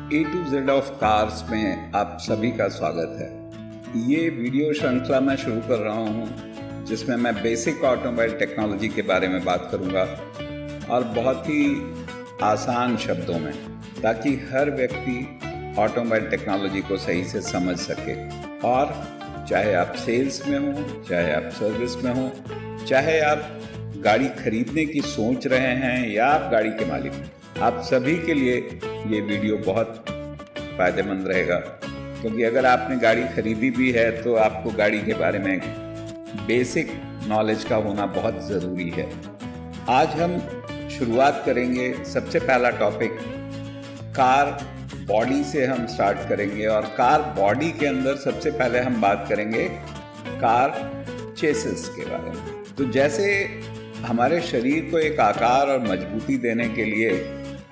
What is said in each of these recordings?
A to Z of cars में आप सभी का स्वागत है। ये वीडियो श्रृंखला मैं शुरू कर रहा हूँ जिसमें मैं बेसिक ऑटोमोबाइल टेक्नोलॉजी के बारे में बात करूँगा और बहुत ही आसान शब्दों में, ताकि हर व्यक्ति ऑटोमोबाइल टेक्नोलॉजी को सही से समझ सके। और चाहे आप सेल्स में हो, चाहे आप सर्विस में हो, चाहे आप गाड़ी खरीदने की सोच रहे हैं या आप गाड़ी के मालिक हैं, आप सभी के लिए ये वीडियो बहुत फ़ायदेमंद रहेगा। क्योंकि अगर आपने गाड़ी खरीदी भी है तो आपको गाड़ी के बारे में बेसिक नॉलेज का होना बहुत ज़रूरी है। आज हम शुरुआत करेंगे, सबसे पहला टॉपिक कार बॉडी से हम स्टार्ट करेंगे। और कार बॉडी के अंदर सबसे पहले हम बात करेंगे कार चेसिस के बारे में। तो जैसे हमारे शरीर को एक आकार और मजबूती देने के लिए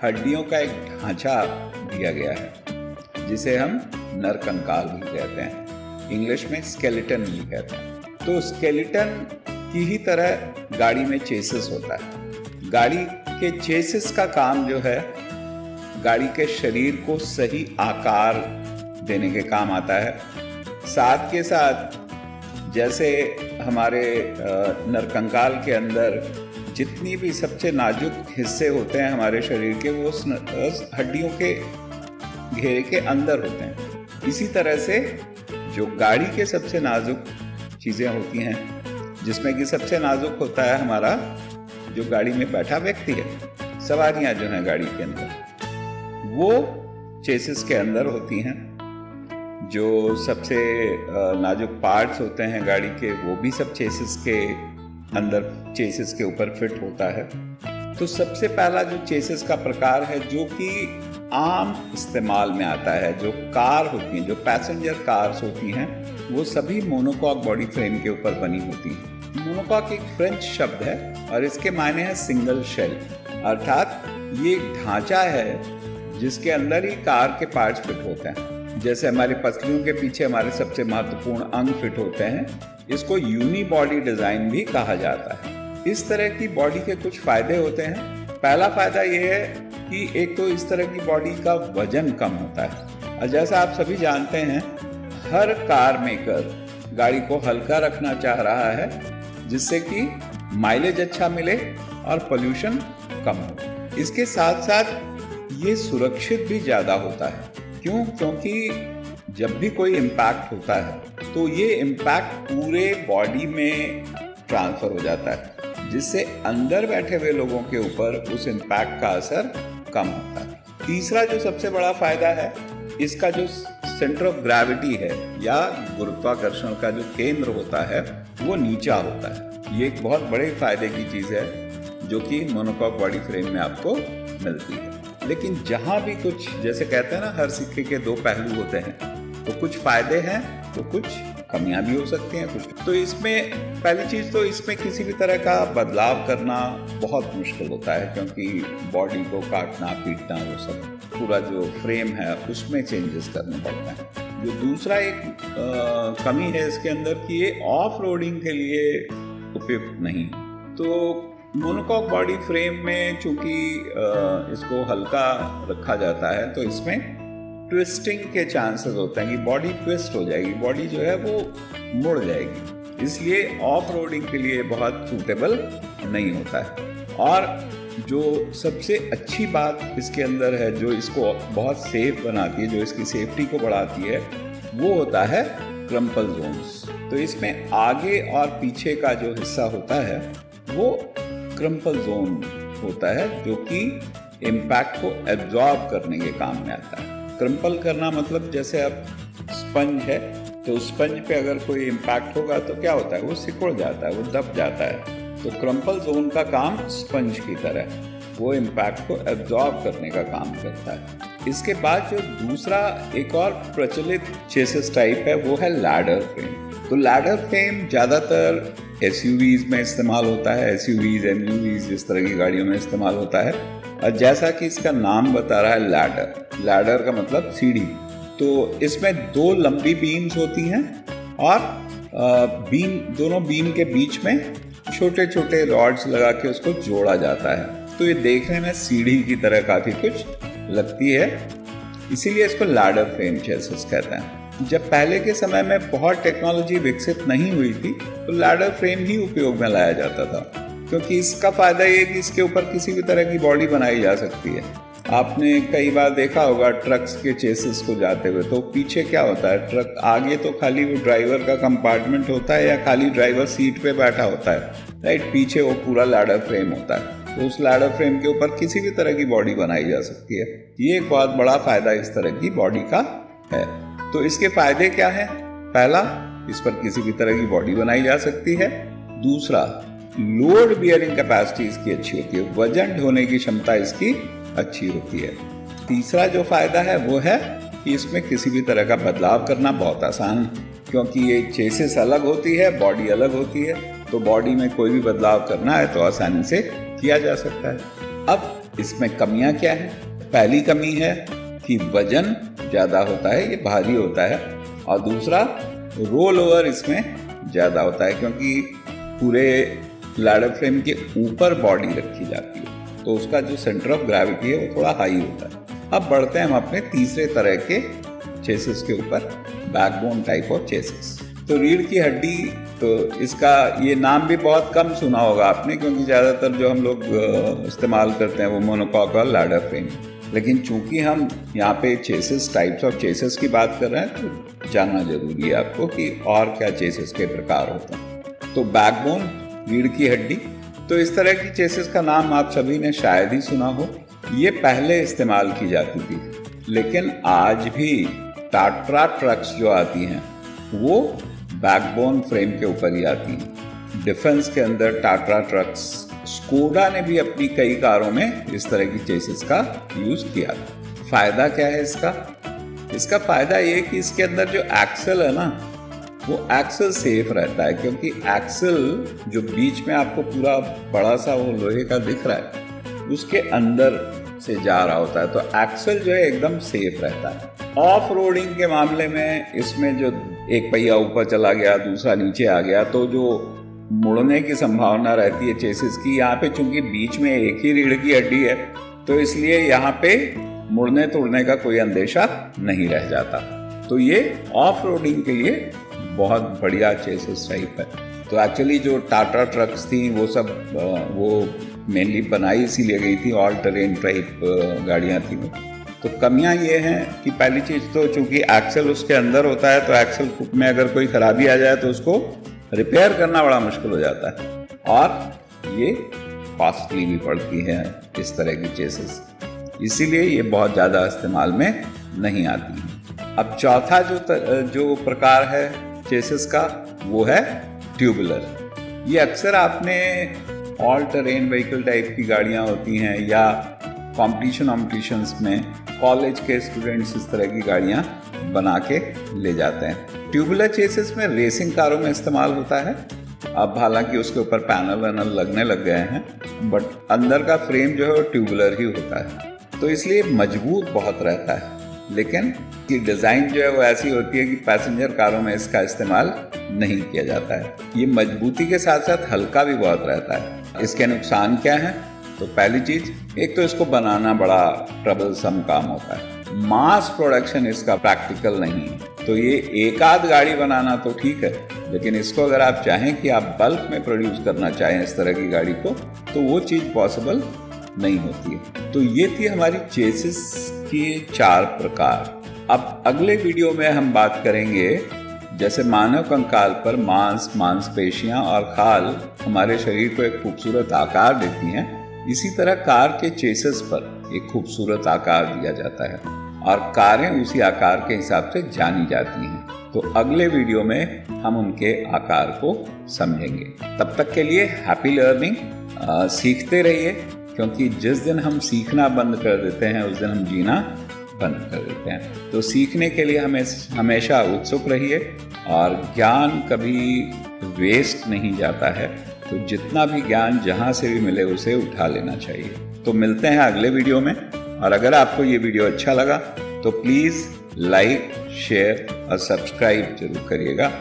हड्डियों का एक ढांचा दिया गया है, जिसे हम नरकंकाल भी कहते हैं, इंग्लिश में स्केलेटन भी कहते हैं। तो स्केलेटन की ही तरह गाड़ी में चेसिस होता है। गाड़ी के चेसिस का काम जो है गाड़ी के शरीर को सही आकार देने के काम आता है। साथ के साथ जैसे हमारे नरकंकाल के अंदर जितनी भी सबसे नाजुक हिस्से होते हैं हमारे शरीर के, वो उस हड्डियों के घेरे के अंदर होते हैं। इसी तरह से जो गाड़ी के सबसे नाजुक चीज़ें होती हैं, जिसमें कि सबसे नाजुक होता है हमारा जो गाड़ी में बैठा व्यक्ति है, सवारियां जो हैं गाड़ी के अंदर, वो चेसिस के अंदर होती हैं। जो सबसे नाजुक पार्ट्स होते हैं गाड़ी के, वो भी सब चेसिस के अंदर, चेसिस के ऊपर फिट होता है। तो सबसे पहला जो चेसिस का प्रकार है जो कि आम इस्तेमाल में आता है, जो कार होती हैं, जो पैसेंजर कार्स होती हैं, वो सभी मोनोकॉक बॉडी फ्रेम के ऊपर बनी होती हैं। मोनोकॉक एक फ्रेंच शब्द है और इसके मायने हैं सिंगल शेल, अर्थात ये ढांचा है जिसके अंदर ही कार के पार्ट्स फिट होते हैं। जैसे हमारी पसलियों के पीछे हमारे सबसे महत्वपूर्ण अंग फिट होते हैं, इसको यूनी बॉडी डिजाइन भी कहा जाता है। इस तरह की बॉडी के कुछ फायदे होते हैं। पहला फायदा यह है कि एक तो इस तरह की बॉडी का वजन कम होता है। और जैसा आप सभी जानते हैं, हर कार मेकर गाड़ी को हल्का रखना चाह रहा है, जिससे कि माइलेज अच्छा मिले और पोल्यूशन कम हो। इसके साथ साथ ये सुरक्षित भी ज़्यादा होता है। क्यों? क्योंकि जब भी कोई इम्पैक्ट होता है तो ये इम्पैक्ट पूरे बॉडी में ट्रांसफ़र हो जाता है, जिससे अंदर बैठे हुए लोगों के ऊपर उस इम्पैक्ट का असर कम होता है। तीसरा जो सबसे बड़ा फायदा है, इसका जो सेंटर ऑफ ग्रेविटी है या गुरुत्वाकर्षण का जो केंद्र होता है, वो नीचा होता है। ये एक बहुत बड़े फायदे की चीज़ है जो कि मोनोकॉक बॉडी फ्रेम में आपको मिलती है। लेकिन जहाँ भी कुछ, जैसे कहते हैं ना, हर सिक्के के दो पहलू होते हैं, तो कुछ फायदे हैं तो कुछ कमियां भी हो सकती हैं कुछ। तो इसमें पहली चीज़ तो इसमें किसी भी तरह का बदलाव करना बहुत मुश्किल होता है, क्योंकि बॉडी को काटना पीटना, वो सब पूरा जो फ्रेम है उसमें चेंजेस करने पड़ते हैं। जो दूसरा एक कमी है इसके अंदर कि ये ऑफ रोडिंग के लिए उपयुक्त नहीं। तो मोनोकॉक बॉडी फ्रेम में चूंकि इसको हल्का रखा जाता है, तो इसमें ट्विस्टिंग के चांसेस होते हैं कि बॉडी ट्विस्ट हो जाएगी, बॉडी जो है वो मुड़ जाएगी, इसलिए ऑफ रोडिंग के लिए बहुत सूटेबल नहीं होता है। और जो सबसे अच्छी बात इसके अंदर है, जो इसको बहुत सेफ बनाती है, जो इसकी सेफ्टी को बढ़ाती है, वो होता है क्रम्पल जोन्स। तो इसमें आगे और पीछे का जो हिस्सा होता है वो क्रम्पल जोन होता है, जो कि इम्पैक्ट को एब्जॉर्ब करने के काम में आता है। क्रम्पल करना मतलब जैसे अब स्पंज है, तो स्पंज पे अगर कोई इम्पैक्ट होगा तो क्या होता है, वो सिकुड़ जाता है, वो दब जाता है। तो क्रम्पल जोन का काम स्पंज की तरह, वो इम्पैक्ट को एब्जॉर्ब करने का काम करता है। इसके बाद जो दूसरा एक और प्रचलित चेसिस टाइप है, वो है लैडर फ्रेम। तो लैडर फ्रेम ज़्यादातर एसयूवीज में इस्तेमाल होता है, एसयूवीज, एमयूवीज, इस तरह की गाड़ियों में इस्तेमाल होता है। और जैसा कि इसका नाम बता रहा है, लैडर, लैडर का मतलब सीढ़ी। तो इसमें दो लंबी बीम्स होती हैं और दोनों बीम के बीच में छोटे छोटे रॉड्स लगा के उसको जोड़ा जाता है। तो ये देखने में सीढ़ी की तरह काफ़ी कुछ लगती है। इसीलिए इसको लैडर फ्रेम चेसिस कहते हैं। जब पहले के समय में बहुत टेक्नोलॉजी विकसित नहीं हुई थी तो लैडर फ्रेम ही उपयोग में लाया जाता था, क्योंकि इसका फायदा ये कि इसके ऊपर किसी भी तरह की बॉडी बनाई जा सकती है। आपने कई बार देखा होगा ट्रक्स के चेसिस को जाते हुए, तो पीछे क्या होता है, ट्रक आगे तो खाली वो ड्राइवर का कंपार्टमेंट होता है या खाली ड्राइवर सीट पे बैठा होता है, राइट। पीछे वो पूरा लैडर फ्रेम होता है, तो उस लैडर फ्रेम के ऊपर किसी भी तरह की बॉडी बनाई जा सकती है। ये एक बहुत बड़ा फायदा इस तरह की बॉडी का है। तो इसके फायदे क्या है? पहला, इस पर किसी भी तरह की बॉडी बनाई जा सकती है। दूसरा, लोड बियरिंग कैपेसिटी इसकी अच्छी होती है, वजन ढोने की क्षमता इसकी अच्छी होती है। तीसरा जो फायदा है वो है कि इसमें किसी भी तरह का बदलाव करना बहुत आसान है, क्योंकि ये चेसिस अलग होती है, बॉडी अलग होती है, तो बॉडी में कोई भी बदलाव करना है तो आसानी से किया जा सकता है। अब इसमें कमियां क्या है? पहली कमी है कि वजन ज़्यादा होता है, ये भारी होता है। और दूसरा, रोल ओवर इसमें ज़्यादा होता है, क्योंकि पूरे लैडर फ्रेम के ऊपर बॉडी रखी जाती है, तो उसका जो सेंटर ऑफ ग्रेविटी है वो थोड़ा हाई होता है। अब बढ़ते हैं हम अपने तीसरे तरह के चेसिस के ऊपर, बैकबोन टाइप ऑफ चेसिस। तो रीढ़ की हड्डी, तो इसका ये नाम भी बहुत कम सुना होगा आपने, क्योंकि ज़्यादातर जो हम लोग इस्तेमाल करते हैं वो मोनोकॉक और लैडर फ्रेम। लेकिन चूंकि हम यहाँ पे चेसिस, टाइप्स ऑफ चेसिस की बात कर रहे हैं, तो जानना जरूरी है आपको कि और क्या चेसिस के प्रकार होते हैं। तो बैकबोन, रीढ़ की हड्डी, तो इस तरह की चेसिस का नाम आप सभी ने शायद ही सुना हो। ये पहले इस्तेमाल की जाती थी, लेकिन आज भी टाटा ट्रक्स जो आती हैं वो बैकबोन फ्रेम के ऊपर ही आती हैं। डिफेंस के अंदर टाटा ट्रक्स, स्कोडा ने भी अपनी कई कारों में इस तरह की चेसिस का यूज किया। फायदा क्या है इसका? इसका फायदा ये कि इसके अंदर जो एक्सल है ना, वो एक्सल सेफ रहता है, क्योंकि एक्सल जो बीच में आपको पूरा बड़ा सा वो लोहे का दिख रहा है, उसके अंदर से जा रहा होता है, तो एक्सल जो है एकदम सेफ रहता है। ऑफ रोडिंग के मामले में इसमें जो एक पहिया ऊपर चला गया, दूसरा नीचे आ गया, तो जो मुड़ने की संभावना रहती है चेसिस की, यहाँ पे चूंकि बीच में एक ही रीढ़ की हड्डी है, तो इसलिए यहाँ पे मुड़ने तोड़ने का कोई अंदेशा नहीं रह जाता। तो ये ऑफ रोडिंग के लिए बहुत बढ़िया चेसिस टाइप है। तो एक्चुअली जो टाटा ट्रक्स थी वो सब वो मेनली बनाई इसीलिए गई थी, ऑल टेरेन टाइप गाड़ियाँ थी वो। तो कमियां ये हैं कि पहली चीज़ तो चूंकि एक्सल उसके अंदर होता है, तो एक्सल में अगर कोई खराबी आ जाए तो उसको रिपेयर करना बड़ा मुश्किल हो जाता है, और ये कॉस्टली भी पड़ती है इस तरह की चेसिस, इसीलिए ये बहुत ज़्यादा इस्तेमाल में नहीं आती है। अब चौथा जो प्रकार है चेसिस का वो है ट्यूबुलर। ये अक्सर आपने ऑल टेरेन व्हीकल टाइप की गाड़ियाँ होती हैं या कॉम्पिटिशन्स में कॉलेज के स्टूडेंट्स इस तरह की गाड़ियाँ बना के ले जाते हैं। ट्यूबुलर चेसिस में रेसिंग कारों में इस्तेमाल होता है। अब हालांकि उसके ऊपर पैनल वैनल लगने लग गए हैं, बट अंदर का फ्रेम जो है वो ट्यूबुलर ही होता है, तो इसलिए मजबूत बहुत रहता है। लेकिन ये डिज़ाइन जो है वो ऐसी होती है कि पैसेंजर कारों में इसका इस्तेमाल नहीं किया जाता है। ये मजबूती के साथ साथ हल्का भी बहुत रहता है। इसके नुकसान क्या हैं? तो पहली चीज़, एक तो इसको बनाना बड़ा ट्रबलसम काम होता है, मास प्रोडक्शन इसका प्रैक्टिकल नहीं है। तो ये एक आध गाड़ी बनाना तो ठीक है, लेकिन इसको अगर आप चाहें कि आप बल्क में प्रोड्यूस करना चाहें इस तरह की गाड़ी को, तो वो चीज़ पॉसिबल नहीं होती है। तो ये थी हमारी चेसिस के 4 प्रकार। अब अगले वीडियो में हम बात करेंगे जैसे मानव कंकाल पर मांस, मांसपेशियां और खाल हमारे शरीर को एक खूबसूरत आकार देती हैं, इसी तरह कार के चेसिस पर एक खूबसूरत आकार दिया जाता है और कारें उसी आकार के हिसाब से जानी जाती हैं। तो अगले वीडियो में हम उनके आकार को समझेंगे। तब तक के लिए हैप्पी लर्निंग। सीखते रहिए, क्योंकि जिस दिन हम सीखना बंद कर देते हैं उस दिन हम जीना बंद कर देते हैं। तो सीखने के लिए हमें हमेशा उत्सुक रहिए, और ज्ञान कभी वेस्ट नहीं जाता है, तो जितना भी ज्ञान जहाँ से भी मिले उसे उठा लेना चाहिए। तो मिलते हैं अगले वीडियो में, और अगर आपको ये वीडियो अच्छा लगा तो प्लीज़ लाइक, शेयर और सब्सक्राइब जरूर करिएगा,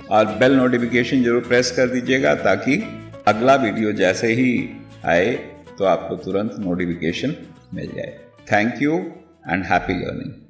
और बेल नोटिफिकेशन जरूर प्रेस कर दीजिएगा, ताकि अगला वीडियो जैसे ही आए तो आपको तुरंत नोटिफिकेशन मिल जाए। Thank you and happy learning.